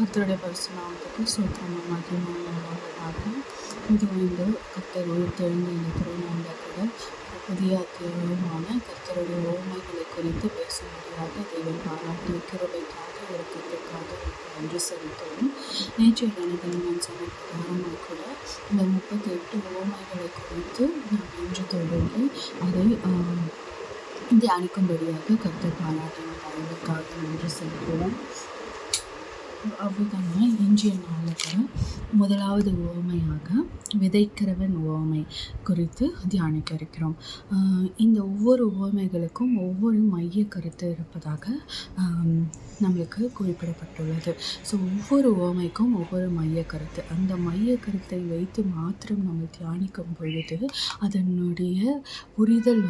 கர்த்தருடைய பரிசுநாமத்துக்கு ஸ்தோத்திரமும் மகிமையும் உண்டாவதாக. இது கர்த்தர் உயிர்த்தெழுந்த இந்த திருநாளில் கூட புதிய அத்தியாயமான கர்த்தருடைய ஓமைகளை குறித்து பேசும்படியாக தேவன் பாராட்டிய கிருபைக்காக இறக்கத்திற்காக நன்றி செலுத்தவும். நேற்றைய தினத்தில் நான் சொன்ன பிரகாரமாக கூட இந்த 38 ஓமைகளை குறித்து நான் இன்று தொடங்கி அதை தியானிக்கும்படியாக கர்த்தர் பாராட்டின தயவுக்காக நன்றி செலுத்துவோம். அவ்விதமாக இன்றைய நாளில் கூட முதலாவது உவமையாக விதைக்கிறவன் உவமை குறித்து தியானிக்க இருக்கிறோம். இந்த ஒவ்வொரு உவமைகளுக்கும் ஒவ்வொரு மைய கருத்து இருப்பதாக நம்மளுக்கு குறிப்பிடப்பட்டுள்ளது. ஸோ ஒவ்வொரு உவமைக்கும் ஒவ்வொரு மைய கருத்து, அந்த மைய கருத்தை வைத்து மாத்திரம் நம்ம தியானிக்கும் பொழுது அதனுடைய புரிதல்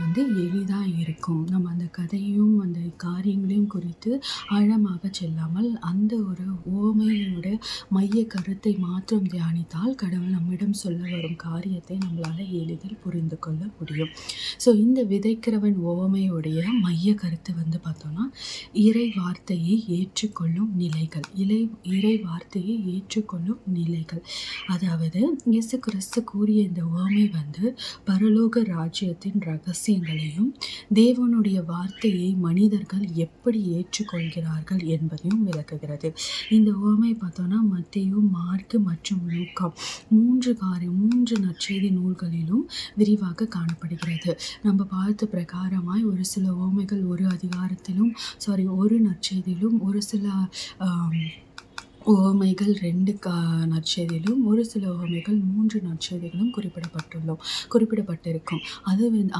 எளிதாக இருக்கும். நம்ம அந்த கதையும் அந்த காரியங்களையும் குறித்து ஆழமாக செல்லாமல் அந்த ஒரு உவமையினுடைய மைய கருத்தை மாற்றம் தியானித்தால் கடவுள் நம்மிடம் சொல்ல வரும் காரியத்தை நம்மளால் எளிதில் புரிந்து கொள்ள முடியும். ஸோ இந்த விதைக்கிறவன் உவமையுடைய மைய கருத்து பார்த்தோன்னா இறை வார்த்தையை ஏற்றுக்கொள்ளும் நிலைகள். இறை வார்த்தையை ஏற்றுக்கொள்ளும் நிலைகள். அதாவது இயேசு கிறிஸ்து கூறிய இந்த உவமை பரலோக ராஜ்யத்தின் ரகசியங்களையும் தேவனுடைய வார்த்தையை மனிதர்கள் எப்படி ஏற்றுக்கொள்கிறார்கள் என்பதையும் விளக்குகிறது. இந்த உவமை பார்த்தோன்னா மத்தேயு, மார்க்கு மற்றும் லூக்கா 3 நற்செய்தி நூல்களிலும் விரிவாக காணப்படுகிறது. நம்ம பார்த்த பிரகாரமாய் ஒரு சில உவமைகள் ஒரு நற்செய்தியிலும், ஒரு சில உவமைகள் 2 நற்செய்தியிலும், ஒரு சில உவமைகள் 3 நற்செய்திகளும் குறிப்பிடப்பட்டிருக்கும்.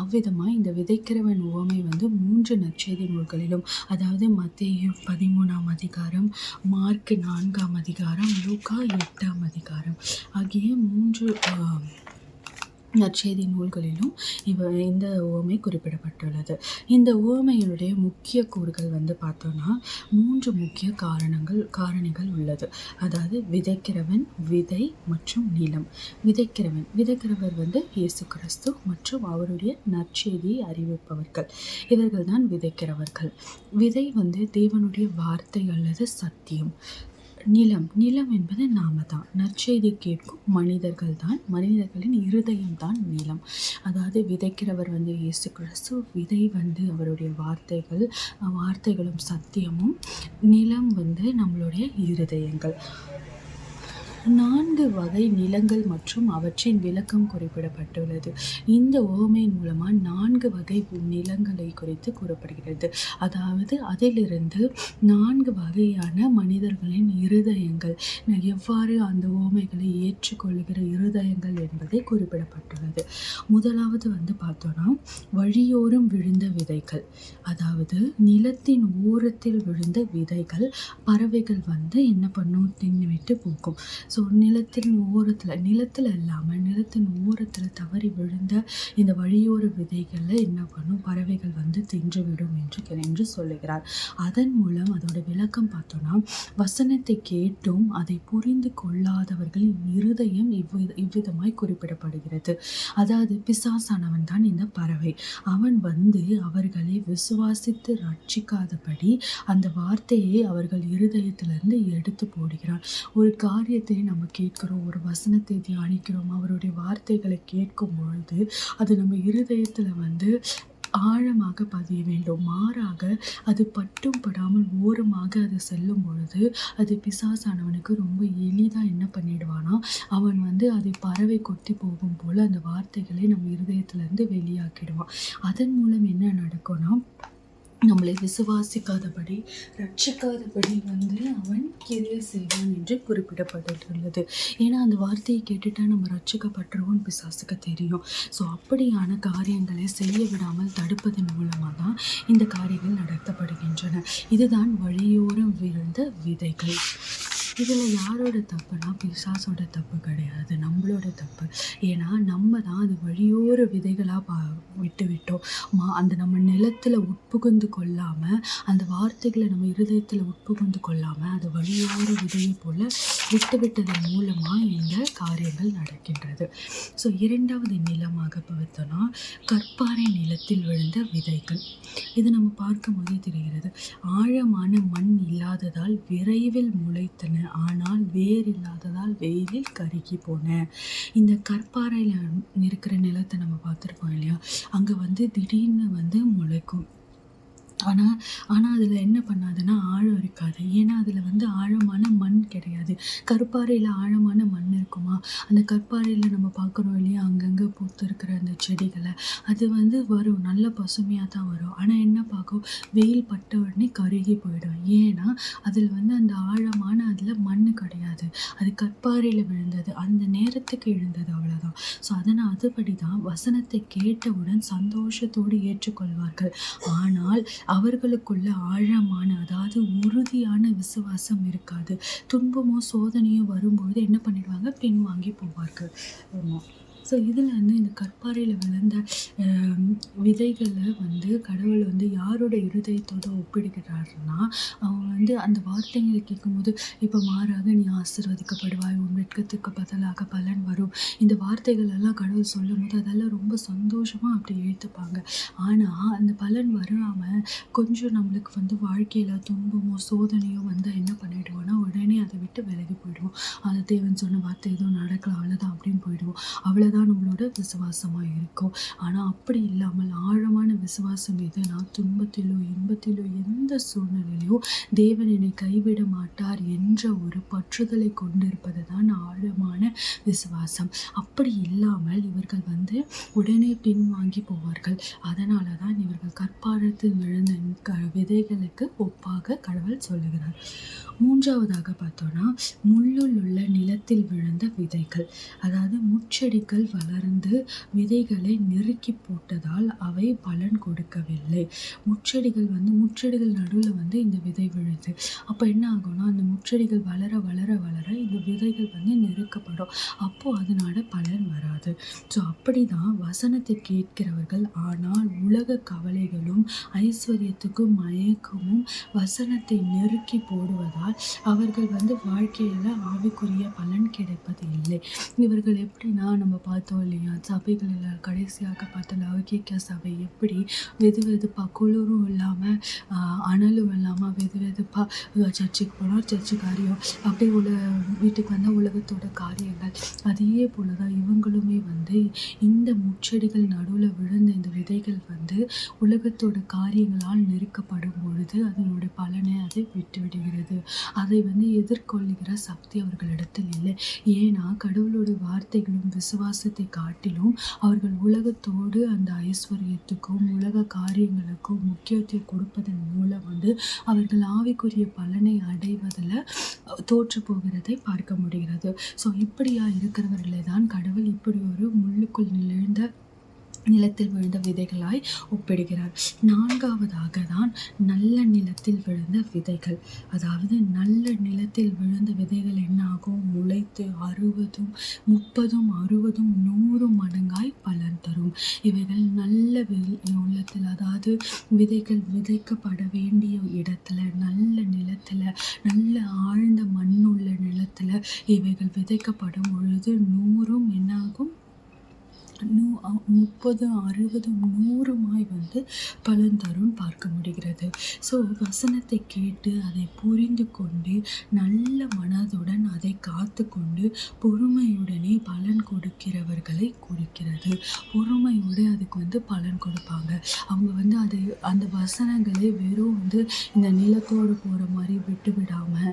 அவ்விதமாக இந்த விதைக்கிறவன் உவமை 3 நற்செய்தி நூல்களிலும், அதாவது மத்தேயு 13ஆம் அதிகாரம், மார்க் 4ஆம் அதிகாரம், லூக்கா 8ஆம் அதிகாரம் ஆகிய 3 நற்செய்தி நூல்களிலும் இந்த உவமை குறிப்பிடப்பட்டுள்ளது. இந்த உவமையினுடைய முக்கிய கூறுகள் பார்த்தோன்னா 3 முக்கிய காரணிகள் உள்ளது. அதாவது விதைக்கிறவன், விதை மற்றும் நிலம். விதைக்கிறவர் இயேசு கிறிஸ்து மற்றும் அவருடைய நற்செய்தியை அறிவிப்பவர்கள். இவர்கள் தான் விதைக்கிறவர்கள். விதை தேவனுடைய வார்த்தை அல்லது சத்தியம். நிலம் என்பது நாம தான். நற்செய்தி கேட்கும் மனிதர்கள் தான். மனிதர்களின் இருதயம் தான் நிலம். அதாவது விதைக்கிறவர் இயேசு கிறிஸ்து, விதை அவருடைய வார்த்தைகளும் சத்தியமும், நிலம் நம்மளுடைய இருதயங்கள். 4 வகை நிலங்கள் மற்றும் அவற்றின் விளக்கம் குறிப்பிடப்பட்டுள்ளது. இந்த உவமையின் மூலமாக 4 வகை நிலங்களை குறித்து கூறப்படுகிறது. அதாவது அதிலிருந்து 4 வகையான மனிதர்களின் இருதயங்கள், எவ்வாறு அந்த உவமைகளை ஏற்றுக்கொள்கிற இருதயங்கள் என்பதை குறிப்பிடப்பட்டுள்ளது. முதலாவது பார்த்தோன்னா வழியோரம் விழுந்த விதைகள். அதாவது நிலத்தின் ஓரத்தில் விழுந்த விதைகள். பறவைகள் என்ன பண்ணும்? தின்னுவிட்டு போகும். ஸோ நிலத்தின் ஓரத்தில் தவறி விழுந்த இந்த வழியோர விதைகளை என்ன பண்ணும்? பறவைகள் தின்றுவிடும் என்று சொல்லுகிறார். அதன் மூலம் அதோட விளக்கம் பார்த்தோன்னா வசனத்தை கேட்டும் அதை புரிந்து கொள்ளாதவர்களின் இருதயம் இவ்விதமாய் குறிப்பிடப்படுகிறது. அதாவது பிசாசானவன் தான் இந்த பறவை. அவன் அவர்களை விசுவாசித்து ரட்சிக்காதபடி அந்த வார்த்தையை அவர்கள் இருதயத்திலிருந்து எடுத்து போடுகிறான். ஒரு காரியத்தை நம்ம கேட்கிறோம், ஒரு வசனத்தை தியானிக்கிறோம், அவருடைய வார்த்தைகளை கேட்கும் பொழுது அது நம்ம இருதயத்தில் ஆழமாக பதிய வேண்டும். மாறாக அது பட்டும் படாமல் ஓரமாக அது செல்லும் பொழுது அது பிசாசானவனுக்கு ரொம்ப எளிதாக என்ன பண்ணிடுவானா, அவன் அதை பறவை கொத்தி போகும் போல் அந்த வார்த்தைகளை நம்ம இருதயத்திலேருந்து வெளியாக்கிடுவான். அதன் மூலம் என்ன நடக்கும்னா, நம்மளை விசுவாசிக்காதபடி ரட்சிக்காதபடி அவன் கிரியை செய்வான் என்று குறிப்பிடப்பட்டுள்ளது. ஏன்னா அந்த வார்த்தையை கேட்டுட்டா நம்ம ரட்சிக்கப்பட்டுருவோம் பிசாசுக்கு தெரியும். ஸோ அப்படியான காரியங்களை செய்ய விடாமல் தடுப்பதன் மூலமாக தான் இந்த காரியங்கள் நடத்தப்படுகின்றன. இதுதான் வழியோரம் விழுந்த விதைகள். இதில் யாரோட தப்புனா பிசாசோட தப்பு கிடையாது, நம்மளோட தப்பு. ஏன்னா நம்ம தான் அது வழியோர விதைகளாக விட்டோம். அந்த நம்ம நிலத்தில் உட்புகுந்து கொள்ளாமல், அந்த வார்த்தைகளை நம்ம இருதயத்தில் உட்புகுந்து கொள்ளாமல் அது வழியோர விதையை போல் விட்டதன் மூலமாக இந்த காரியங்கள் நடக்கின்றது. ஸோ 2வது நிலமாக பார்த்தோன்னா கற்பாறை நிலத்தில் விழுந்த விதைகள். இது நம்ம பார்க்கும் போதே தெரிகிறது. ஆழமான மண் இல்லாததால் விரைவில் முளைத்தன ஆனால் வேர் இல்லாததால் வெயிலில் கருகி போன. இந்த கற்பாறையில் இருக்கிற நிலத்தை நம்ம பார்த்துருக்கோம் இல்லையா, அங்கே வந்து திடீர்னு வந்து முளைக்கும். ஆனால் அதில் என்ன பண்ணாதுன்னா ஆழம் இருக்காது. ஏன்னா அதில் வந்து ஆழமான மண் கிடையாது. கற்பாறையில் ஆழமான மண் இருக்குமா? அந்த கற்பாறையில் நம்ம பார்க்குறோம் இல்லையா, அங்கங்கே பூத்து இருக்கிற அந்த செடிகளை, அது வந்து வரும், நல்ல பசுமையாக தான் வரும். ஆனால் என்ன பார்க்கும், வெயில் பட்ட உடனே கருகி போயிடும். ஏன்னா அதில் வந்து அந்த ஆழமான அதில் மண் கிடையாது. அது கற்பாறையில் விழுந்தது, அந்த நேரத்துக்கு எழுந்தது, அவ்வளோதான். ஸோ அதனால் அதுபடி தான் வசனத்தை கேட்டவுடன் சந்தோஷத்தோடு ஏற்றுக்கொள்வார்கள். ஆனால் அவர்களுக்குள்ள ஆழமான, அதாவது உறுதியான விசுவாசம் இருக்காது. துன்பமோ சோதனையோ வரும்போது என்ன பண்ணிடுவாங்க, பின்வாங்கி போவார்கள். ஆமாம். ஸோ இதில் வந்து இந்த கற்பாறையில் விழுந்த விதைகளை வந்து கடவுள் வந்து யாரோட இருதயத்தோடு ஒப்பிடுகிறாருன்னா, அவங்க வந்து அந்த வார்த்தைகளை கேட்கும்போது, இப்போ மாறாக நீ ஆசீர்வதிக்கப்படுவாய், உன் வெட்கத்துக்கு பதிலாக பலன் வரும், இந்த வார்த்தைகள் எல்லாம் கடவுள் சொல்லும் போது அதெல்லாம் ரொம்ப சந்தோஷமாக அப்படி எழுத்துப்பாங்க. ஆனால் அந்த பலன் வராமல் கொஞ்சம் நம்மளுக்கு வந்து வாழ்க்கையில் துன்பமோ சோதனையோ வந்தால் என்ன பண்ணிவிடுவோம்னா, உடனே அதை விட்டு விலகி போயிடுவோம். அது தேவன் சொன்ன வார்த்தை எதுவும் நடக்கலாம், அவ்வளோதான் அப்படின்னு போயிடுவோம். அவ்வளோதான் நம்மளோட விசுவாசமாக இருக்கும். ஆனால் அப்படி இல்லாமல் ஆழமான விசுவாசம் எதுனா, துன்பத்திலோ இன்பத்திலோ எந்த சூழ்நிலையிலோ தேவன் என்னை கைவிட மாட்டார் என்ற ஒரு பற்றுதலை கொண்டிருப்பது தான் ஆழமான விசுவாசம். அப்படி இல்லாமல் இவர்கள் வந்து உடனே பின்வாங்கி போவார்கள். அதனால தான் இவர்கள் கற்பாரத்தில் விழுந்த விதைகளுக்கு ஒப்பாக கடவுள் சொல்லுகிறார். மூன்றாவதாக பார்த்தோன்னா, முள்ளில் உள்ள நிலத்தில் விழுந்த விதைகள். அதாவது முச்செடிகள் வளர்ந்து விதைகளை நெருக்கி போட்டதால் அவை பலன் கொடுக்கவில்லை. முச்செடிகள் நடுவில் வந்து இந்த விதை விழுது. அப்போ என்ன ஆகும்னா, அந்த முச்செடிகள் வளர வளர வளர இந்த விதைகள் வந்து நெருக்கப்படும். அப்போது அதனால பலன் வராது. ஸோ அப்படி தான் வசனத்தை கேட்கிறவர்கள், ஆனால் உலக கவலைகளும் ஐஸ்வர்யத்துக்கும் மயக்கமும் வசனத்தை நெருக்கி போடுவதால் அவர்கள் வந்து வாழ்க்கையில் ஆவிக்குரிய பலன் கிடைப்பது இல்லை. இவர்கள் எப்படின்னா, நம்ம பார்த்தோம் இல்லையா, சபைகளில் கடைசியாக பார்த்த லவோதிக்கேயா சபை எப்படி வெது வெதுப்பாக, குளிரும் இல்லாமல் அனலும் இல்லாமல் வெது வெதுப்பாக, சர்ச்சுக்கு போனால் சர்ச்சு காரியம், அப்படியே வீட்டுக்கு வந்தால் உலகத்தோட காரியங்கள். அதே போல் தான் இவங்களுமே வந்து இந்த முச்செடிகள் நடுவில் விழுந்த இந்த விதைகள் வந்து உலகத்தோட காரியங்களால் நெருக்கப்படும் பொழுது அதனோட பலனை அதை விட்டுவிடுகிறது. அதை வந்து எதிர்கொள்ளுகிற சக்தி அவர்களிடத்தில் இல்லை. ஏன்னா கடவுளோட வார்த்தைகளும் விசுவாசத்தை காட்டிலும் அவர்கள் உலகத்தோடு அந்த ஐஸ்வர்யத்துக்கும் உலக காரியங்களுக்கும் முக்கியத்துவம் கொடுப்பதன் மூலம் வந்து அவர்கள் ஆவிக்குரிய பலனை அடைவதில் தோற்று போகிறதை பார்க்க முடிகிறது. ஸோ இப்படியா இருக்கிறவர்களை தான் கடவுள் இப்படி ஒரு முள்ளுக்குள் நிலத்தில் விழுந்த விதைகளாய் ஒப்பிடுகிறார். நான்காவதாக தான் நல்ல நிலத்தில் விழுந்த விதைகள். அதாவது நல்ல நிலத்தில் விழுந்த விதைகள் என்ன ஆகும், முளைத்து 60, 30, 60, 100 மடங்காய் பலன் தரும். இவைகள் நல்ல உள்ளத்தில், அதாவது விதைகள் விதைக்கப்பட வேண்டிய இடத்துல, நல்ல நிலத்தில், நல்ல ஆழ்ந்த மண்ணுள்ள நிலத்தில் இவைகள் விதைக்கப்படும் பொழுது 100 என்னாகும், 30, 60, 100 வந்து பலன் தரும் பார்க்க முடிகிறது. ஸோ வசனத்தை கேட்டு அதை புரிந்து கொண்டு நல்ல மனதுடன் அதை காத்து கொண்டு பொறுமையுடனே பலன் கொடுக்கிறவர்களை குறிக்கிறது. பொறுமையோடு அதுக்கு வந்து பலன் கொடுப்பாங்க. அவங்க வந்து அந்த வசனங்களை வெறும் வந்து இந்த நிலத்தோடு போகிற மாதிரி விட்டு விடாமல்,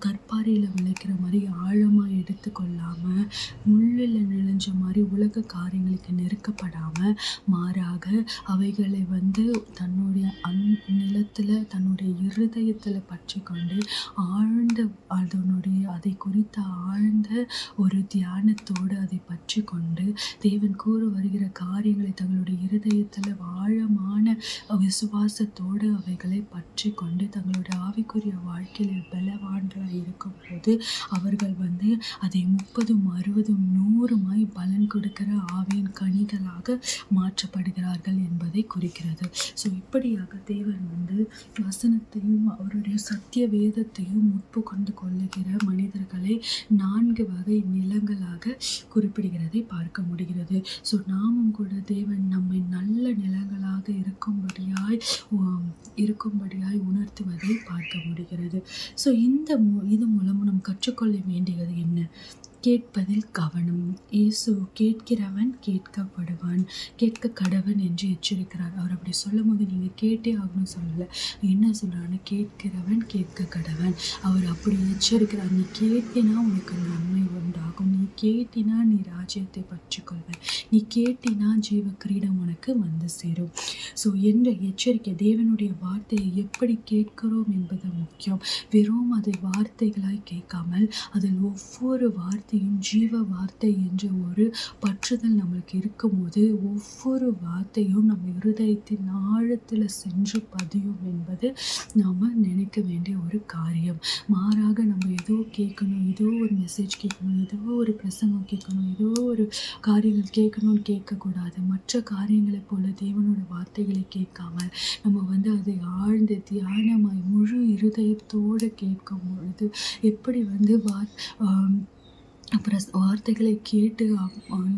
கற்பாறையில் விளைக்கிற மாதிரி ஆழமாக எடுத்துக்கொள்ளாமல், முள்ளில் நெளிஞ்ச மாதிரி உலக காரியங்களுக்கு நெருக்கப்படாமல், மாறாக அவைகளை வந்து தன்னுடைய நிலத்தில், தன்னுடைய இருதயத்தில் பற்றி கொண்டு ஆழ்ந்த அதை குறித்த ஆழ்ந்த ஒரு தியானத்தோடு அதை பற்றி கொண்டு தேவன் கூற வருகிற காரியங்களை தங்களுடைய இருதயத்தில் ஆழமான விசுவாசத்தோடு அவைகளை பற்றி கொண்டு தங்களுடைய ஆவிக்குரிய வாழ்க்கையில் பலவான்களாக இருக்கும்போது அவர்கள் வந்து அதை 30, 60, 100 பலன் கொடுக்கிற ஆவியின் கனிகளாக மாற்றப்படுகிறார்கள் என்பதை குறிக்கிறது. ஸோ இப்படியாக தேவன் வந்து வசனத்தையும் அவருடைய சத்திய வேதத்தையும் முற்பு கொண்டு கொள்ளுகிற மனிதர்களை நிலங்களை 4 வகை நிலங்களாக குறிப்பிடுகிறதை பார்க்க முடிகிறது. ஸோ நாமும் கூட தேவன் நம்மை நல்ல நிலங்களாக இருக்கும்படியாய் உணர்த்துவதை பார்க்க முடிகிறது. ஸோ இது மூலம் நாம் கற்றுக்கொள்ள வேண்டியது என்ன? கேட்பதில் கவனம். இயேசு கேட்கிறவன் கேட்கப்படுவான், கேட்க கடவன் என்று எச்சரிக்கிறார். அவர் அப்படி சொல்லும் போது நீங்கள் கேட்டே ஆகணும் சொல்லலை. என்ன சொல்கிறான்னு, கேட்கிறவன் கேட்க கடவன். அவர் அப்படி எச்சரிக்கிறார். நீ கேட்டினா உனக்கு நன்மை உண்டாகும், நீ கேட்டினா நீ ராஜ்யத்தை பற்றிக்கொள்வாய், நீ கேட்டினா ஜீவ கிரீடம் உனக்கு வந்து சேரும். ஸோ என்ற எச்சரிக்கை, தேவனுடைய வார்த்தையை எப்படி கேட்கிறோம் என்பது முக்கியம். வெறும் அதை வார்த்தைகளாய் கேட்காமல் அதில் ஒவ்வொரு வார்த்தையும் ஜீவ வார்த்தை என்ற ஒரு பற்றுதல் நம்மளுக்கு இருக்கும்போது ஒவ்வொரு வார்த்தையும் நம்ம இருதயத்தின் ஆழத்தில் சென்று பதியும் என்பது நாம் நினைக்க வேண்டிய ஒரு காரியம். மாறாக நம்ம ஏதோ கேட்கணும், ஏதோ ஒரு மெசேஜ் கேட்கணும், ஏதோ ஒரு பிரசங்கம் கேட்கணும், ஏதோ ஒரு காரியங்கள் கேட்கணும்னு கேட்கக்கூடாது. மற்ற காரியங்களைப் போல தேவனோட வார்த்தைகளை கேட்காமல் நம்ம அதை ஆழ்ந்த தியானமாய் முழு இருதயத்தோடு கேட்கும் பொழுது எப்படி வார்த்தைகளை கேட்டு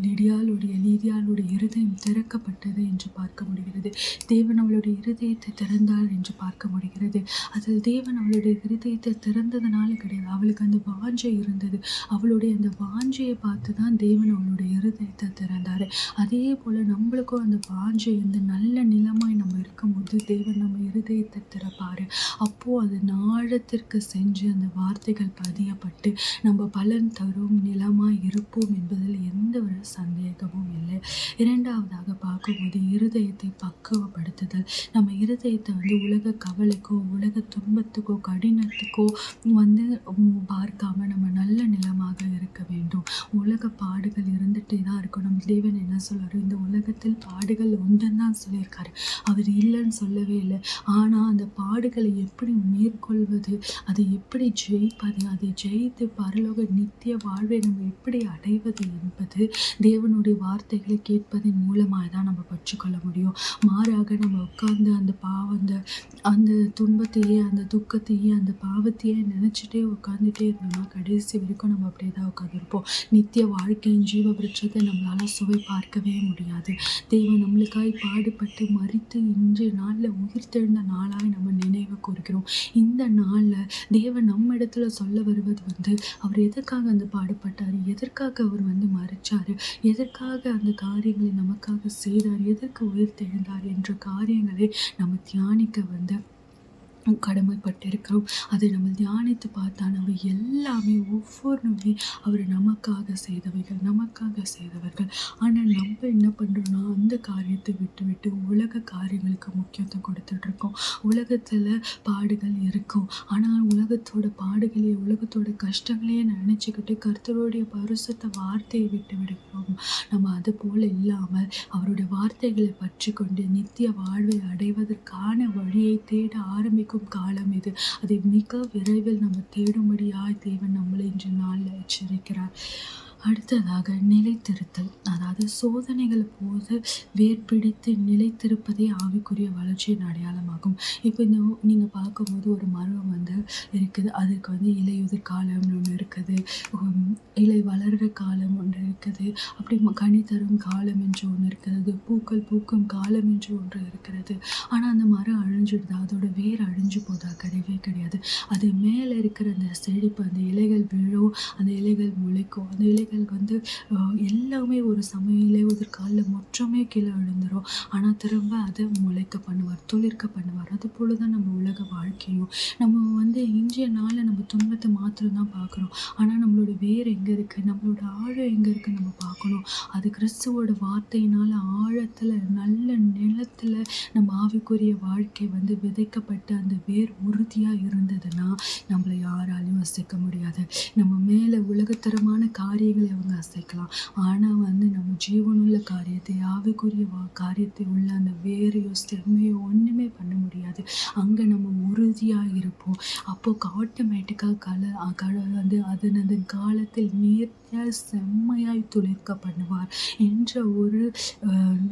லீதியாளுடைய இருதயம் திறக்கப்பட்டது என்று பார்க்க முடிகிறது. தேவன் அவளுடைய இருதயத்தை திறந்தாள் என்று பார்க்க முடிகிறது. அதில் தேவன் அவளுடைய இருதயத்தை திறந்ததுனால கிடையாது, அவளுக்கு அந்த வாஞ்சை இருந்தது. அவளுடைய அந்த வாஞ்சையை பார்த்து தான் தேவன் அவளுடைய இருதயத்தை திறந்தார். அதே போல் நம்மளுக்கும் அந்த வாஞ்சை, இந்த நல்ல நிலமாய் நம்ம இருக்கும்போது தேவன் நம்ம இருதயத்தை திறப்பார். அப்போது அது நாழத்திற்கு சென்று அந்த வார்த்தைகள் பதியப்பட்டு நம்ம பலன் தரும் நிலமாய் இருப்போம் என்பதில் எந்த ஒரு சந்தேகமும் இல்லை. இரண்டாவதாக பார்க்கும்போது இருதயத்தை பக்குவப்படுத்துதல். நம்ம இருதயத்தை உலக கவலைக்கோ உலக துன்பத்துக்கோ கடினத்துக்கோ பார்க்காம நம்ம நல்ல நிலமாக இருக்க வேண்டும். உலக பாடுகள் இருந்துகிட்டே தான் இருக்கும். நம்ம தேவன் என்ன சொல்றாரு, இந்த உலகத்தில் பாடுகள் உண்டுன்னு தான் சொல்லியிருக்காரு, அவர் இல்லைன்னு சொல்லவே இல்லை. ஆனால் அந்த பாடுகளை எப்படி மேற்கொள்வது, அதை எப்படி ஜெயிப்பது, அதை ஜெயித்து பரலோக நித்திய வாழ்வை நம்ம எப்படி அடைவது என்பது தேவனுடைய வார்த்தைகளை கேட்பதன் மூலமாக தான் நம்ம பற்றிக்கொள்ள முடியும். மாறாக நம்ம உட்கார்ந்து அந்த துன்பத்தையே, அந்த துக்கத்தையே, அந்த பாவத்தையே நினச்சிட்டே உட்காந்துட்டே இருந்தோம்னா கடைசி வரைக்கும் நம்ம அப்படியே தான் உட்காந்துருப்போம். நித்திய வாழ்க்கையின் ஜீவ விருட்சத்தை நம்மளால் சுவை பார்க்கவே முடியாது. தேவன் நம்மளுக்காய் பாடுபட்டு மரித்து இன்றைய நாளில் உயிர்த்தெழுந்த நாளாய் நம்ம நினைவு கூறுகிறோம். இந்த நாளில் தேவன் நம்ம இடத்துல சொல்ல வருவது அவர் எதற்காக அந்த பாடுபட்டார், எதற்காக அவர் மரிச்சார், எதற்காக அந்த காரியங்களை நமக்காக செய்தார், எதற்கு உயிர்த்தெழுந்தார் என்ற காரியங்களை நம்ம தியானிக்க கடமைப்பட்டிருக்கிறோம். அதை நம்ம தியானித்து பார்த்தா நம்ம எல்லாமே ஒவ்வொன்றுமே அவர் நமக்காக செய்தவர்கள். ஆனால் நம்ம என்ன பண்ணுறோம்னா அந்த காரியத்தை விட்டு உலக காரியங்களுக்கு முக்கியத்துவம் கொடுத்துட்ருக்கோம். உலகத்தில் பாடுகள் இருக்கும், ஆனால் உலகத்தோட பாடுகளையே உலகத்தோட கஷ்டங்களையே நினச்சிக்கிட்டு கர்த்தருடைய பரிசுத்த வார்த்தையை விட்டு விடுகிறோம். நம்ம அது போல் இல்லாமல் அவருடைய வார்த்தைகளை பற்றி கொண்டு நித்திய வாழ்வை அடைவதற்கான வழியை தேட ஆரம்பிக்கும் காலம் இது. அதை மிக விரைவில் நம்ம தேடும்படியாய் தேவன் நம்மளை இன்று நாளில் எச்சரிக்கிறார். அடுத்ததாக நிலைத்திருத்தல். அதாவது சோதனைகள் போது வேர்பிடித்து நிலைத்திருப்பதே ஆவிக்குரிய வளர்ச்சியின் அடையாளமாகும். இப்போ நீங்கள் பார்க்கும்போது ஒரு மரம் இருக்குது, அதுக்கு இலையுதிர் காலம் ஒன்று இருக்குது, இலை வளர்கிற காலம் ஒன்று இருக்குது, அப்படி கனி தரும் காலம் என்று ஒன்று இருக்கிறது, பூக்கள் பூக்கும் காலம் என்று ஒன்று இருக்கிறது. ஆனால் அந்த மரம் அழிஞ்சிடுது, அதோட வேர் அழிஞ்சு போதா? கிடையவே கிடையாது. அது மேலே இருக்கிற அந்த செழிப்பு, அந்த இலைகள் விழும், அந்த இலைகள் முளைக்கும், அந்த இலைகள் எல்லாமே ஒரு சமையலே ஒரு காலில் மொற்றமே கீழே விழுந்துடும். ஆனால் திரும்ப அதை முளைக்க பண்ணுவார், துளிர்க்க பண்ணுவார். அது போல தான் நம்ம உலக வாழ்க்கையும். நம்ம இன்றைய நாளில் நம்ம துன்பத்தை மாத்திரம்தான் பார்க்குறோம். ஆனால் நம்மளோட வேர் எங்கே இருக்குது, நம்மளோட ஆழம் எங்கே இருக்குது நம்ம பார்க்கணும். அது கிறிஸ்துவோட வார்த்தையினால் ஆழத்தில் நல்ல நிலத்தில் நம்ம ஆவிக்குரிய வாழ்க்கை விதைக்கப்பட்டு அந்த வேர் உறுதியாக இருந்ததுன்னா நம்மளை யாராலையும் அசைக்க முடியாது. நம்ம மேலே உலகத்தரமான காரியங்கள் விதைகளை அவங்க அசைக்கலாம். ஆனால் வந்து நம்ம ஜீவனுள்ள காரியத்தை, ஆவிக்குரிய காரியத்தை உள்ள அந்த வேரையோ ஸ்டெம்மையோ ஒன்றுமே பண்ண முடியாது. அங்கே நம்ம உறுதியாக இருப்போம். அப்போ ஆட்டோமேட்டிக்காக கடவுள் வந்து அதன் காலத்தில் நேர்த்தியாய் செம்மையாய் துளிர்க்க பண்ணுவார் என்ற ஒரு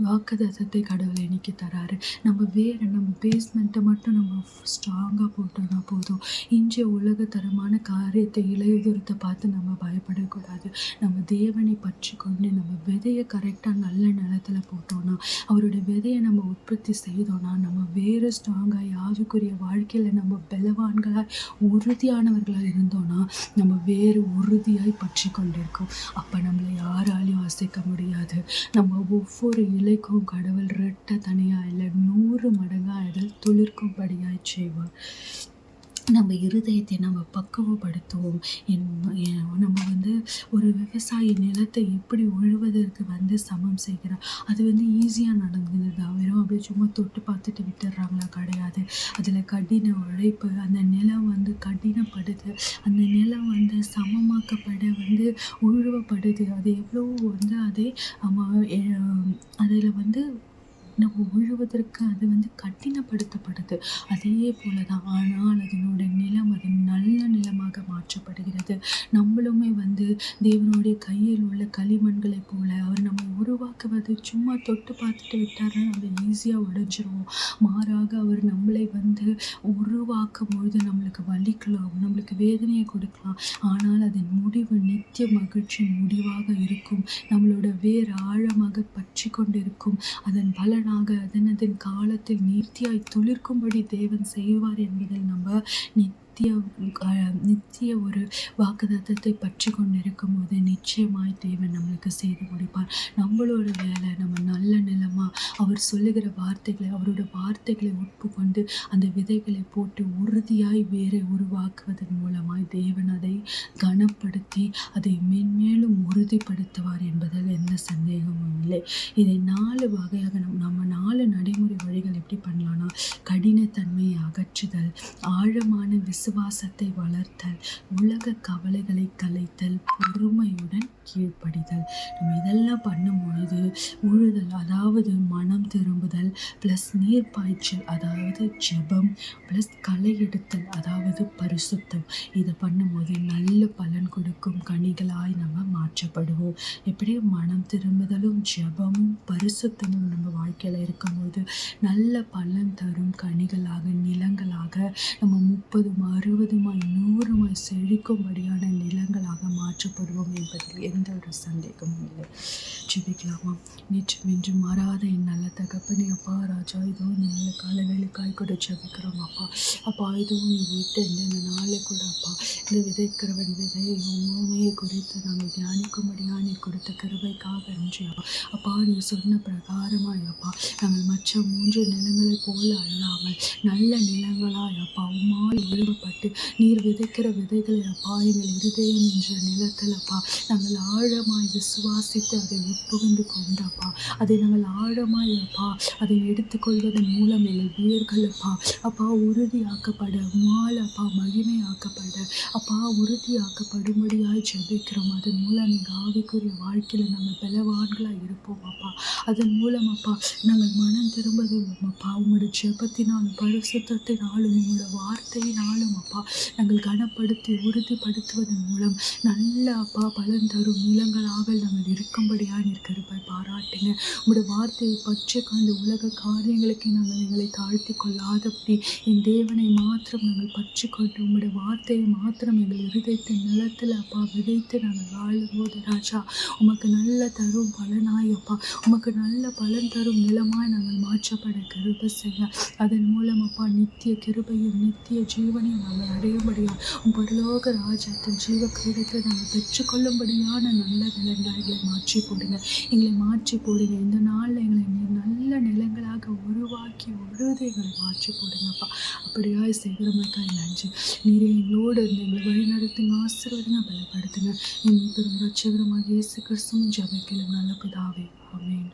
வாக்குத்தத்தத்தை கடவுள் இன்னைக்கு தராரு. நம்ம வேற நம்ம பேஸ்மெண்ட்டை மட்டும் நம்ம ஸ்ட்ராங்காக போட்டோம்னா போதும். இன்றைய உலகத்தரமான காரியத்தை இளையுதுரத்தை பார்த்து நம்ம பயப்படக்கூடாது. நம்ம தேவனை பற்றி கொண்டு நம்ம விதையை கரெக்டாக நல்ல நிலத்தில் போட்டோம்னா, அவருடைய விதையை நம்ம உற்பத்தி செய்தோம்னா, நம்ம வேறு ஸ்ட்ராங்காக ஆவிக்குரிய வாழ்க்கையில் நம்ம பலவான்களாக உறுதியானவர்களாக இருந்தோம்னா, நம்ம வேறு உறுதியாய் பற்றி கொண்டிருக்கோம். அப்போ நம்மளை யாராலையும் அசைக்க முடியாது. நம்ம ஒவ்வொரு இலைக்கும் கடவுள் ரெட்டை தனியாக இல்லை 100 மடங்காக அதில் துளிர்க்கும்படியாய் செய்வார். நம்ம இருதயத்தை நம்ம பக்குவப்படுத்துவோம். நம்ம வந்து ஒரு விவசாயி நிலத்தை எப்படி உழுவதற்கு வந்து சமம் செய்கிறார். அது வந்து ஈஸியாக நடந்துருதா? வெறும் அப்படியே சும்மா தொட்டு பார்த்துட்டு விட்டுடுறாங்களா? கிடையாது. அதில் கடின உழைப்பு, அந்த நிலம் வந்து கடினப்படுது, அந்த நிலம் வந்து சமமாக்கப்பட வந்து உழுவப்படுது. அது எவ்வளோ வந்து அதில் வந்து நம்ம உழுவதற்கு அது வந்து கடினப்படுத்தப்படுது. அதே போல தான். ஆனால் அதனோட நிலம் அது நல்ல நிலமாக மாற்றப்படுகிறது. நம்மளுமே வந்து தேவனுடைய கையில் உள்ள களிமண்களை போல அவர் நம்ம உருவாக்குவது சும்மா தொட்டு பார்த்துட்டு விட்டாருன்னா நம்ம ஈஸியாக உடைஞ்சிருவோம். மாறாக அவர் நம்மளை வந்து உருவாக்கும் பொழுது நம்மளுக்கு வலிக்கலாம், நம்மளுக்கு வேதனையை கொடுக்கலாம். ஆனால் அதன் முடிவு நித்திய மகிழ்ச்சி முடிவாக இருக்கும். நம்மளோட வேர் ஆழமாக பற்றி கொண்டிருக்கும். அதன் பலனாக அதன் காலத்தில் நீர்த்தியாய் துளிர்க்கும்படி தேவன் செய்வார் என்பதில் நம்ம நித்திய ஒரு வாக்குத்தத்தத்தை பற்றி கொண்டிருக்கும் போது நிச்சயமாய் தேவன் நம்மளுக்கு செய்து முடிப்பார். நம்மளோட வேலை நம்ம நல்ல நிலமாக அவர் சொல்லுகிற வார்த்தைகளை, அவரோட வார்த்தைகளை ஒப்புக்கொண்டு அந்த விதைகளை போட்டு உறுதியாய் வேரை உருவாக்குவதன் மூலமாய் தேவன் அதை கனப்படுத்தி அதை மென்மேலும் உறுதிப்படுத்துவார் என்பதில் எந்த சந்தேகமும் இல்லை. இதை 4 வகையாக நம்ம 4 நடைமுறை வழிகள் எப்படி பண்ணலாம்னா, கடினத்தன்மையை அகற்றுதல், ஆழமான விசுவாசத்தை வளர்த்தல், உலக கவலைகளை கலைத்தல், பொறுமையுடன் கீழ்ப்படிதல். நம்ம இதெல்லாம் பண்ணும் பொழுது உழுதல் அதாவது மனம் திரும்புதல் ப்ளஸ் நீர் பாய்ச்சல் அதாவது ஜெபம் ப்ளஸ் களை எடுத்தல் அதாவது பரிசுத்தம். இதை பண்ணும்போது நல்ல பலன் கொடுக்கும் கனிகளாய் நம்ம மாற்றப்படுவோம். எப்படி மனம் திரும்புதலும் ஜெபமும் பரிசுத்தமும் நம்ம வாழ்க்கையில் இருக்கும்போது நல்ல பலன் தரும் கனிகளாக நிலங்களாக நம்ம 30 60 100 செழிக்கும்படியான நிலங்களாக மாற்றப்படுவோம் என்பதில் எந்த ஒரு சந்தேகமும் இல்லை. ஜெபிக்கலாமா? நேற்று மாறாத என் நல்ல தகப்பனே, அப்பா ராஜா, இதோ இந்த நல்ல கால வேலைக்காய் கூட ஜெபிக்கிறோம் அப்பா. அப்பா இதோ நீ விட்ட இந்த நாளை கூட அப்பா இந்த விதைக்கிறவன் விதையை உண்மையை குறித்து நாங்கள் தியானிக்கும்படியாக நீ கொடுத்த கிருபைக்காக நன்றி அப்பா. அப்பா நீ சொன்ன பிரகாரமாய் அப்பா நாங்கள் மற்ற 3 நிலங்களை போல அல்லாமல் நல்ல நிலங்களாய் அப்பா உம்மால் உழுவப்பட்டு நீர் விதைக்கிற விதைகளை அப்பா எங்கள் இருதயம் என்ற நிலத்தில் அப்பா நாங்கள் ஆழமாய் விசுவாசித்து அதை உட்புகுந்து கொண்டப்பா அதை நாங்கள் ஆழமாய் அப்பா அதை எடுத்துக்கொள்வதன் மூலம் எங்கள் வேர்கள் அப்பா உறுதியாக்கப்பட உம்மால் அப்பா மகிமையாக்கப்பட அப்பா உறுதியாக்கப்படும்படியாய் ஜெபிக்கிறோம். அதன் மூலம் எங்கள் ஆவிக்குரிய வாழ்க்கையில் நாங்கள் பலவான்களாக இருப்போம் அப்பா. அதன் மூலம் அப்பா நாங்கள் மனம் திரும்புவோம் அப்பா. உங்களுடைய ஜெபத்தினாலும் பரிசுத்தத்தினாலும் உங்களோட வார்த்தையினாலும் அப்பா நாங்கள் கனப்படுத்தி உறுதிப்படுத்துவதன் மூலம் நல்ல அப்பா பலன் தரும் நிலங்களாக நாங்கள் இருக்கும்படியாக கிருபை பாராட்டுங்க. உங்களுடைய வார்த்தையை பற்றி கொண்டு உலக காரியங்களுக்கு நாங்கள் எங்களை தாழ்த்தி கொள்ளாதபடி என் தேவனை மாத்திரம் நாங்கள் பற்றி கொண்டு உங்களுடைய வார்த்தையை மாத்திரம் எங்கள் இருதயத்தின் நிலத்தில் அப்பா விதைத்து நாங்கள் வாழும்போது ராஜா உமக்கு நல்ல தரும் பலனாய் அப்பா உமக்கு நல்ல பலன் தரும் நிலமாய் நாங்கள் மாற்றப்பட கிருபை செய்ய அதன் மூலம் அப்பா நித்திய கிருபையும் நித்திய ஜீவனையும் நாங்கள் அடையும்படியாக பரலோக ராஜ்யத்தின் ஜீவ கிரீடத்தை நாங்கள் பெற்றுக்கொள்ளும்படியான நல்ல நிலங்களாக எங்களை மாற்றி போடுங்க. இந்த நாளில் எங்களை நல்ல நிலங்களாக உருவாக்கி எங்களை மாற்றி போடுங்கப்பா. அப்படியாய் செய்கிறமைக்காய் நன்றி. நீரே எங்களோடு இருந்து எங்களை வழி நடத்துங்க, ஆசீர்வாதங்க, பலப்படுத்துங்க. எங்கள் பெரும் ரட்சகரமாக இயேசு கிறிஸ்துவின் ஜெபத்தில் நல்ல பிதாவே, ஆமென்.